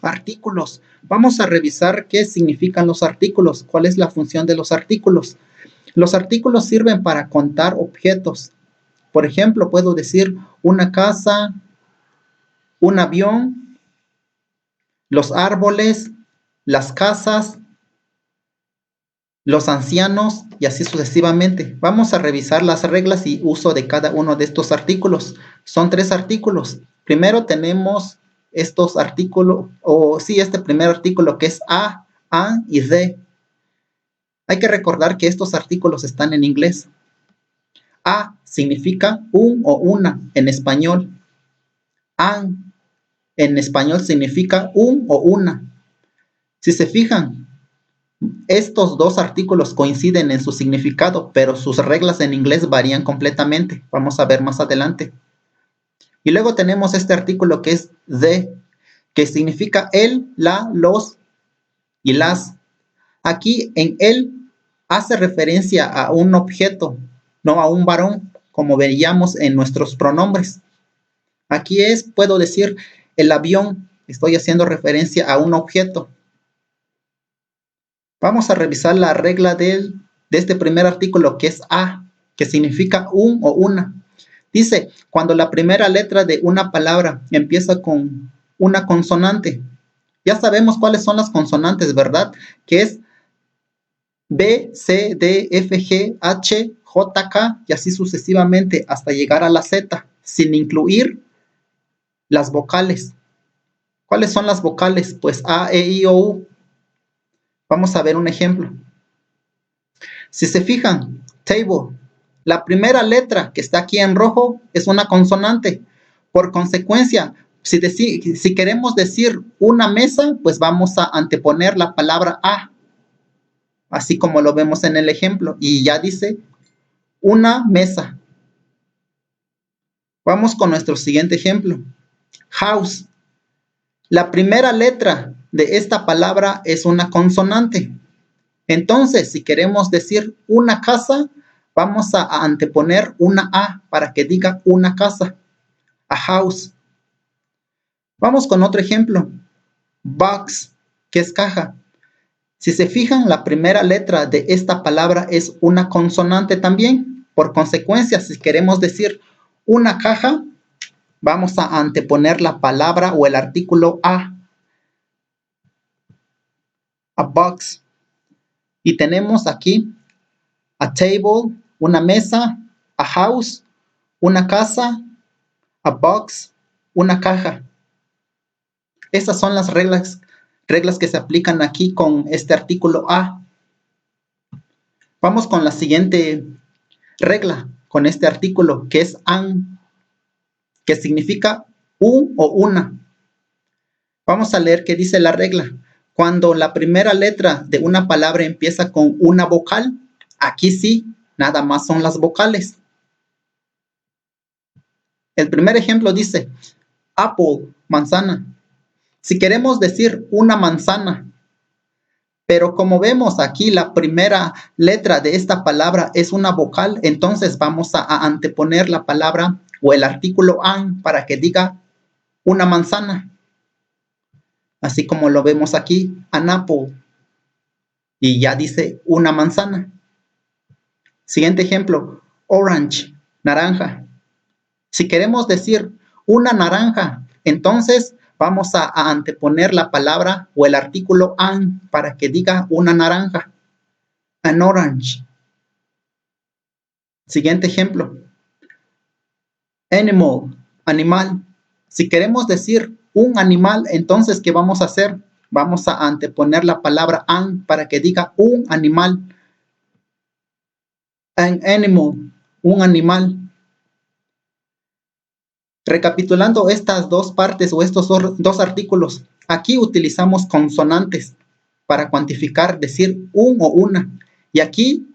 Artículos. Vamos a revisar qué significan los artículos, cuál es la función de los artículos. Los artículos sirven para contar objetos. Por ejemplo, puedo decir una casa, un avión, los árboles, las casas, los ancianos y así sucesivamente. Vamos a revisar las reglas y uso de cada uno de estos artículos. Son 3 artículos. Primero tenemos estos artículos, este primer artículo que es a, an y de. Hay que recordar que estos artículos están en inglés. A significa un o una en español. An en español significa un o una. Si se fijan, estos 2 artículos coinciden en su significado, pero sus reglas en inglés varían completamente. Vamos a ver más adelante. Y luego tenemos este artículo que es de, que significa el, la, los y las. Aquí en el hace referencia a un objeto, no a un varón, como veíamos en nuestros pronombres. Aquí puedo decir el avión, estoy haciendo referencia a un objeto. Vamos a revisar la regla de este primer artículo que es a, que significa un o una. Dice, cuando la primera letra de una palabra empieza con una consonante, ya sabemos cuáles son las consonantes, ¿verdad? Que es B, C, D, F, G, H, J, K y así sucesivamente hasta llegar a la Z, sin incluir las vocales. ¿Cuáles son las vocales? Pues A, E, I, O, U. Vamos a ver un ejemplo. Si se fijan, table, la primera letra que está aquí en rojo es una consonante. Por consecuencia, si queremos decir una mesa, pues vamos a anteponer la palabra a, así como lo vemos en el ejemplo. Y ya dice una mesa. Vamos con nuestro siguiente ejemplo. House. La primera letra de esta palabra es una consonante. Entonces, si queremos decir una casa, vamos a anteponer una A para que diga una casa. A house. Vamos con otro ejemplo. Box, que es caja. Si se fijan, la primera letra de esta palabra es una consonante también. Por consecuencia, si queremos decir una caja, vamos a anteponer la palabra o el artículo a. A box. Y tenemos aquí a table, una mesa, a house, una casa, a box, una caja. Esas son las reglas que se aplican aquí con este artículo a. Vamos con la siguiente regla, con este artículo que es an, que significa un o una. Vamos a leer qué dice la regla. Cuando la primera letra de una palabra empieza con una vocal, aquí sí, nada más son las vocales. El primer ejemplo dice, apple, manzana. Si queremos decir una manzana, pero como vemos aquí la primera letra de esta palabra es una vocal, entonces vamos a anteponer la palabra o el artículo an para que diga una manzana. Así como lo vemos aquí, an apple. Y ya dice una manzana. Siguiente ejemplo, orange, naranja. Si queremos decir una naranja, entonces vamos a anteponer la palabra o el artículo an para que diga una naranja. An orange. Siguiente ejemplo. Animal, animal. Si queremos decir un animal, entonces, ¿qué vamos a hacer? Vamos a anteponer la palabra an para que diga un animal. An animal, un animal. Recapitulando estas dos partes o estos dos artículos, aquí utilizamos consonantes para cuantificar, decir un o una. Y aquí,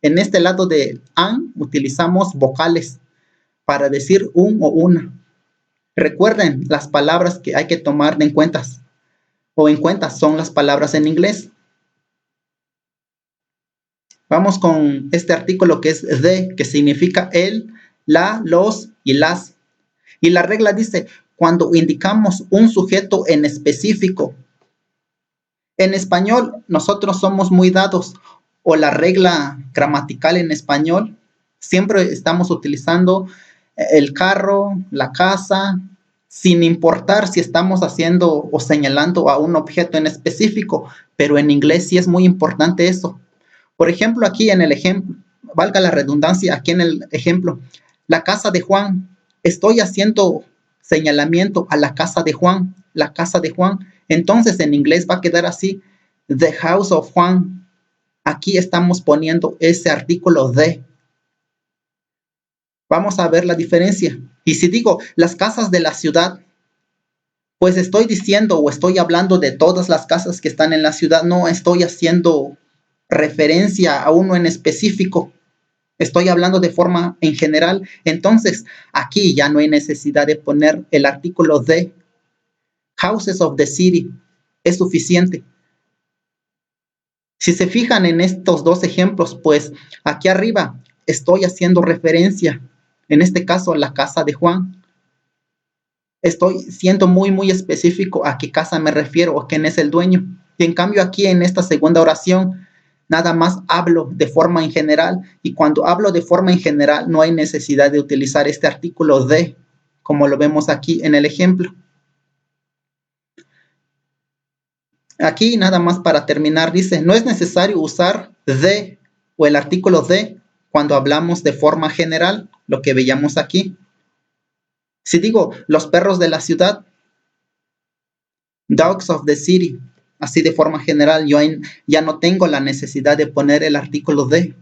en este lado de an, utilizamos vocales para decir un o una. Recuerden, las palabras que hay que tomar en cuenta son las palabras en inglés. Vamos con este artículo que es de, que significa el, la, los y las. Y la regla dice, cuando indicamos un sujeto en específico. En español, nosotros somos muy dados, o la regla gramatical en español, siempre estamos utilizando el carro, la casa, sin importar si estamos haciendo o señalando a un objeto en específico, pero en inglés sí es muy importante eso. Por ejemplo, aquí en el ejemplo, valga la redundancia, aquí en el ejemplo, la casa de Juan, estoy haciendo señalamiento a la casa de Juan, la casa de Juan. Entonces en inglés va a quedar así, the house of Juan. Aquí estamos poniendo ese artículo de. Vamos a ver la diferencia. Y si digo las casas de la ciudad, pues estoy diciendo o estoy hablando de todas las casas que están en la ciudad. No estoy haciendo referencia a uno en específico. Estoy hablando de forma en general. Entonces, aquí ya no hay necesidad de poner el artículo de. Houses of the city es suficiente. Si se fijan en estos dos ejemplos, pues aquí arriba estoy haciendo referencia, en este caso, a la casa de Juan. Estoy siendo muy específico a qué casa me refiero o quién es el dueño. Y en cambio aquí en esta segunda oración, nada más hablo de forma en general. Y cuando hablo de forma en general, no hay necesidad de utilizar este artículo de, como lo vemos aquí en el ejemplo. Aquí nada más para terminar dice, no es necesario usar de o el artículo de cuando hablamos de forma general, lo que veíamos aquí. Si digo los perros de la ciudad, dogs of the city, así de forma general, yo ya no tengo la necesidad de poner el artículo de.